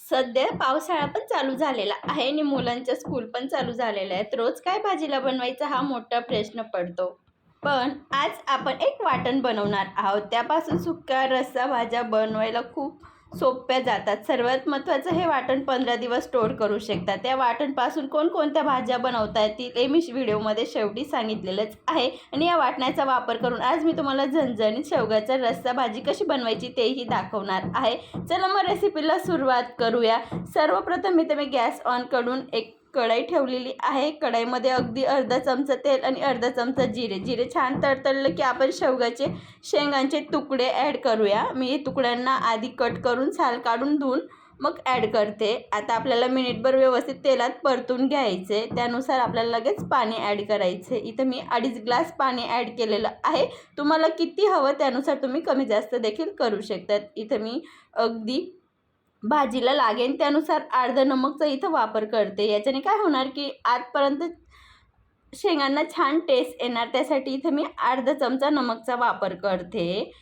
सध्या पावसाळा पण चालू झालेला आहे आणि मुलांच्या स्कूल पण चालू झालेल्या आहेत. रोज काय भाजीला बनवायचा हा मोठा प्रश्न पडतो. पण आज आपण एक वाटण बनवणार आहोत. त्यापासून सुक्या रस्सा भाज्या बनवायला खूप सोप्या जातात. सर्वात महत्त्वाचं हे वाटण 15 दिवस स्टोअर करू शकतात. त्या वाटणपासून कोणकोणत्या भाज्या बनवता येतील हे मी व्हिडिओमध्ये शेवटी सांगितलेलंच आहे. आणि या वाटणाचा वापर करून आज मी तुम्हाला झणझणीत शेवगाचा रस्सा भाजी कशी बनवायची तेही दाखवणार आहे. चला मग रेसिपीला सुरुवात करूया. सर्वप्रथम मी गॅस ऑन करून एक कढई ठेवलेली आहे. कढईमध्ये अगदी अर्धा चमचा तेल आणि अर्धा चमचा जिरे छान तडतडलं की आपण शेंगांचे तुकडे ॲड करूया. मी तुकड्यांना आधी कट करून साल काढून धुवून मग ॲड करते. आता आपल्याला मिनिटभर व्यवस्थित तेलात परतून घ्यायचे. त्यानुसार आपल्याला लगेच पाणी ॲड करायचे. इथं मी 2.5 ग्लास पाणी ॲड केलेलं आहे. तुम्हाला किती हवं त्यानुसार तुम्ही कमी जास्त देखील करू शकतात. इथं मी अगदी भाजीला लागेल त्यानुसार अर्धा नमकचा इथं वापर करते. याच्याने काय होणार की आतपर्यंत शेंगांना छान टेस्ट येणार. त्यासाठी इथं मी अर्धा चमचा नमकचा वापर करते.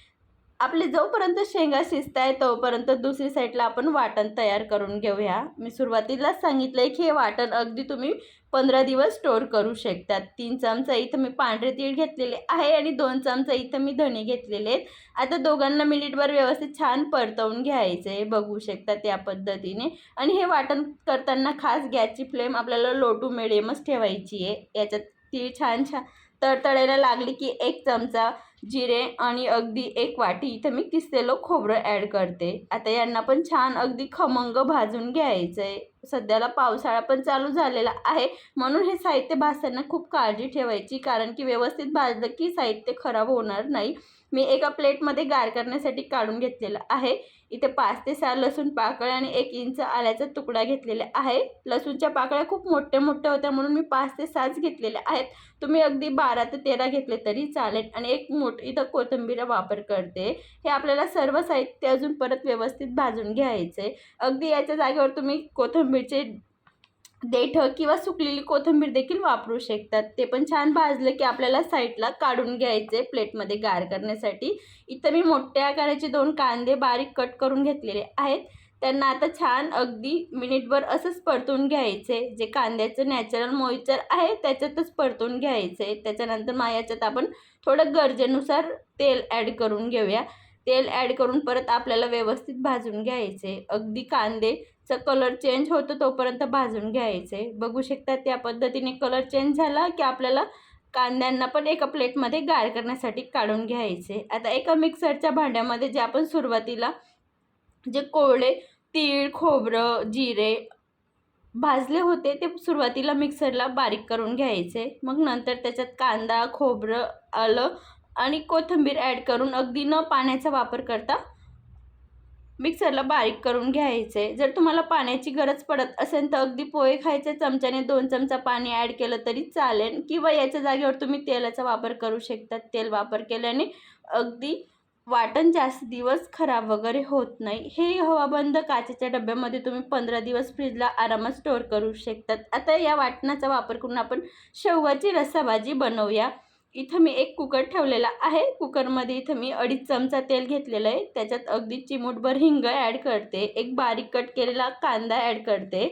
आपले जोपर्यंत शेंगा शिजताय तोपर्यंत दुसरी साईडला आपण वाटण तयार करून घेऊया. मी सुरुवातीलाच सांगितलंय की हे वाटण अगदी तुम्ही 15 दिवस स्टोअर करू शकतात. 3 चमचा इथं मी पांढरे तीळ घेतलेले आहे आणि 2 चमचा इथं मी धणे घेतलेले आहेत. आता दोघांना मिनिटभर व्यवस्थित छान परतवून घ्यायचे. बघू शकता त्या पद्धतीने. आणि हे वाटण करताना खास गॅसची फ्लेम आपल्याला लो टू मिडियमच ठेवायची आहे. याच्यात तीळ छान तडतडायला लागली की 1 चमचा जिरे आणि अगदी 1 वाटी इथं मी किसलेलं खोबरं ॲड करते. आता यांना पण छान अगदी खमंग भाजून घ्यायचं आहे. सध्याला पावसाळा पण चालू झालेला आहे म्हणून हे साहित्य भाजताना खूप काळजी ठेवायची, कारण की व्यवस्थित भाजलं की साहित्य खराब होणार नाही. मी एका प्लेटमध्ये गार करण्यासाठी काढून घेतलेलं आहे. इथे 5 ते 6 लसूण पाकळ्या आणि 1 इंच आल्याचा तुकडा घेतलेला आहे. लसूणच्या पाकळ्या खूप मोठ्या होत्या म्हणून मी 5 ते 6 घेतलेल्या आहेत. तुम्ही अगदी 12 ते 13 घेतले तरी चालेल. आणि एक इथं कोथिंबीर वापर करते. हे आपल्याला सर्व साहित्य अजून परत व्यवस्थित भाजून घ्यायचे. अगदी याच्या जागेवर तुम्ही कोथिंबीरचे देठं किंवा सुकलेली कोथिंबीर देखील वापरू शकतात. ते पण छान भाजलं की आपल्याला साईडला काढून घ्यायचे प्लेटमध्ये गार करण्यासाठी. इथं मी मोठ्या आकाराचे 2 कांदे बारीक कट करून घेतलेले आहेत. त्यांना आता छान अगदी मिनिटभर असंच परतून घ्यायचे. जे कांद्याचं नॅचरल मॉइश्चर आहे त्याच्यातच परतून घ्यायचे. त्याच्यानंतर याच्यात आपण थोडं गरजेनुसार तेल ॲड करून घेऊया. तेल ॲड करून परत आपल्याला व्यवस्थित भाजून घ्यायचे. अगदी कांदेचा कलर चेंज होतो तोपर्यंत भाजून घ्यायचे. बघू शकता त्या पद्धतीने कलर चेंज झाला की आपल्याला कांद्यांना पण एका प्लेटमध्ये गार करण्यासाठी काढून घ्यायचे. आता एका मिक्सरच्या भांड्यामध्ये जे आपण सुरुवातीला जे कोरडे तीळ, खोबरं, जिरे भाजले होते ते सुरुवातीला मिक्सरला बारीक करून घ्यायचे. मग नंतर त्याच्यात कांदा, खोबरं, आलं आणि कोथिंबीर ॲड करून अगदी न पाण्याचा वापर करता मिक्सरला बारीक करून घ्यायचे. जर तुम्हाला पाण्याची गरज पडत असेल तर अगदी पोहे खायच्या चमच्याने 2 चमचा पाणी ॲड केलं तरी चालेल, किंवा याच्या जागेवर तुम्ही तेलाचा वापर करू शकता. तेल वापर केल्याने अगदी वाटण जास्त दिवस खराब वगैरे होत नाही. हे हवाबंद काचेच्या डब्यामध्ये तुम्ही 15 दिवस फ्रीजला आरामात स्टोअर करू शकतात. आता या वाटणाचा वापर करून आपण शेवगाची रस्साभाजी बनवूया. इथं मी एक कुकर ठेवलेला आहे. कुकरमध्ये इथं मी 2.5 चमचा तेल घेतलेलं आहे. त्याच्यात अगदी चिमूटभर हिंग ॲड करते. एक बारीक कट केलेला कांदा ॲड करते.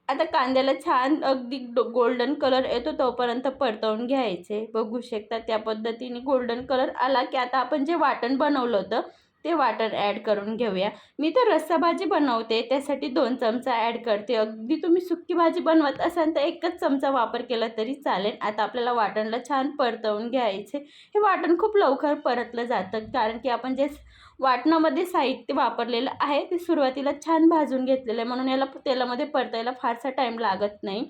आता कांद्याला छान अगदी गोल्डन कलर येतो तोपर्यंत परतवून घ्यायचे. बघू शकता त्या पद्धतीने गोल्डन कलर आला की आता आपण जे वाटण बनवलं होतं ते वाटण ॲड करून घेऊया. मी तर रस्सा भाजी बनवते त्यासाठी 2 चमचा ॲड करते. अगदी तुम्ही सुकी भाजी बनवत असाल तर 1च चमचा वापर केला तरी चालेल. आता आपल्याला वाटणला छान परतवून घ्यायचे. हे वाटण खूप लवकर परतलं जातं, कारण की आपण जे वाटणामध्ये साहित्य वापरलेलं आहे ते सुरुवातीला छान भाजून घेतलेलं आहे म्हणून याला तेलामध्ये परतायला फारसा टाईम लागत नाही.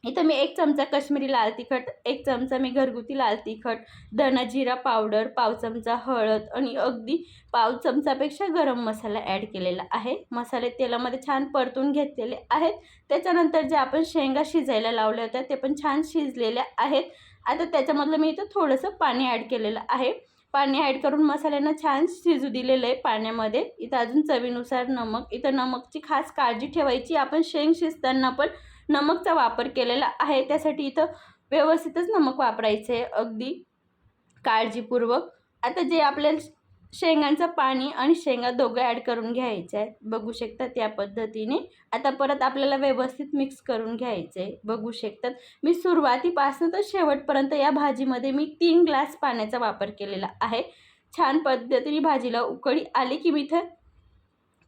इथं मी 1 चमचा काश्मीरी लाल तिखट, 1 चमचा मी घरगुती लाल तिखट, धना जिरा पावडर, पाव चमचा हळद आणि अगदी पाव चमचापेक्षा गरम मसाला ॲड केलेला आहे. मसाले तेलामध्ये छान परतून घेतलेले आहेत. त्याच्यानंतर जे आपण शेंगा शिजायला लावल्या होत्या ते पण छान शिजलेल्या आहेत. आता त्याच्यामधलं मी इथं थोडंसं पाणी ॲड केलेलं आहे. पाणी ॲड करून मसाल्यांना छान शिजू दिलेलं आहे पाण्यामध्ये. इथं अजून चवीनुसार नमक. इथं नमकची खास काळजी ठेवायची. आपण शेंग शिजताना पण नमकचा वापर केलेला आहे, त्यासाठी इथं व्यवस्थितच नमक वापरायचे अगदी काळजीपूर्वक. आता जे आपल्या शेंगांचं पाणी आणि शेंगा दोघं ॲड करून घ्यायचे आहेत. बघू शकतात या पद्धतीने. आता परत आपल्याला व्यवस्थित मिक्स करून घ्यायचं आहे. बघू शकतात मी सुरुवातीपासून तर शेवटपर्यंत या भाजीमध्ये मी 3 ग्लास पाण्याचा वापर केलेला आहे. छान पद्धतीने भाजीला उकळी आली की मी इथं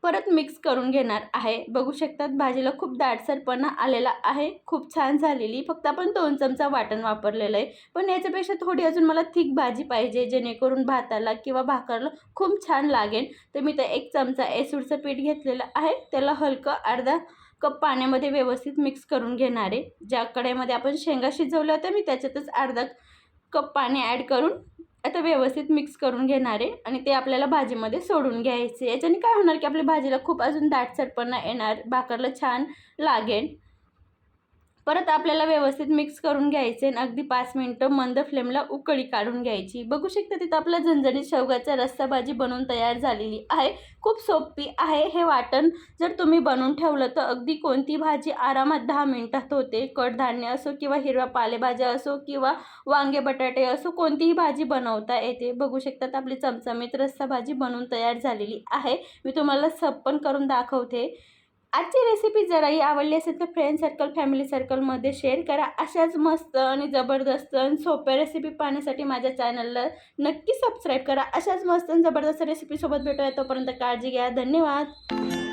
परत मिक्स करून घेणार आहे. बघू शकतात भाजीला खूप दाटसरपणा आलेला आहे. खूप छान झालेली. फक्त आपण 2 चमचा वाटण वापरलेलं आहे. पण याच्यापेक्षा थोडी अजून मला थिक भाजी पाहिजे, जेणेकरून भाताला किंवा भाकरला खूप छान लागेल. तर मी तर 1 चमचा एसूडचं पीठ घेतलेलं आहे. त्याला हलकं अर्धा कप पाण्यामध्ये व्यवस्थित मिक्स करून घेणार आहे. ज्या कढईमध्ये आपण शेंगा शिजवल्या होत्या मी त्याच्यातच अर्धा कप पाणी ॲड करून आता व्यवस्थित मिक्स करून घेणार आहे आणि ते आपल्याला भाजीमध्ये सोडून घ्यायचे. याच्याने काय होणार की आपल्या भाजीला खूप अजून दाटसरपणा येणार, भाकरला छान लागेल. परत आपल्याला व्यवस्थित मिक्स करून घ्यायचे आणि अगदी 5 मिनिटं मंद फ्लेमला उकळी काढून घ्यायची. बघू शकता तिथं आपला झणझणीत शेवगाचा रस्सा भाजी बनवून तयार झालेली आहे. खूप सोपी आहे. हे वाटण जर तुम्ही बनवून ठेवलं तर अगदी कोणती भाजी आरामात 10 मिनिटात होते. कडधान्य असो किंवा हिरव्या पालेभाज्या असो किंवा वांगे बटाटे असो, कोणतीही भाजी बनवता येते. बघू शकतात आपली चमचमीत रस्सा भाजी बनवून तयार झालेली आहे. मी तुम्हाला सर्व पण करून दाखवते. आजची रेसिपी जराही आवडली असेल तर फ्रेंड सर्कल, फॅमिली सर्कलमध्ये शेअर करा. अशाच मस्त आणि जबरदस्त आणि सोप्या रेसिपी पाहण्यासाठी माझ्या चॅनलला नक्की सबस्क्राईब करा. अशाच मस्त आणि जबरदस्त रेसिपीसोबत भेटूया. तोपर्यंत काळजी घ्या. धन्यवाद.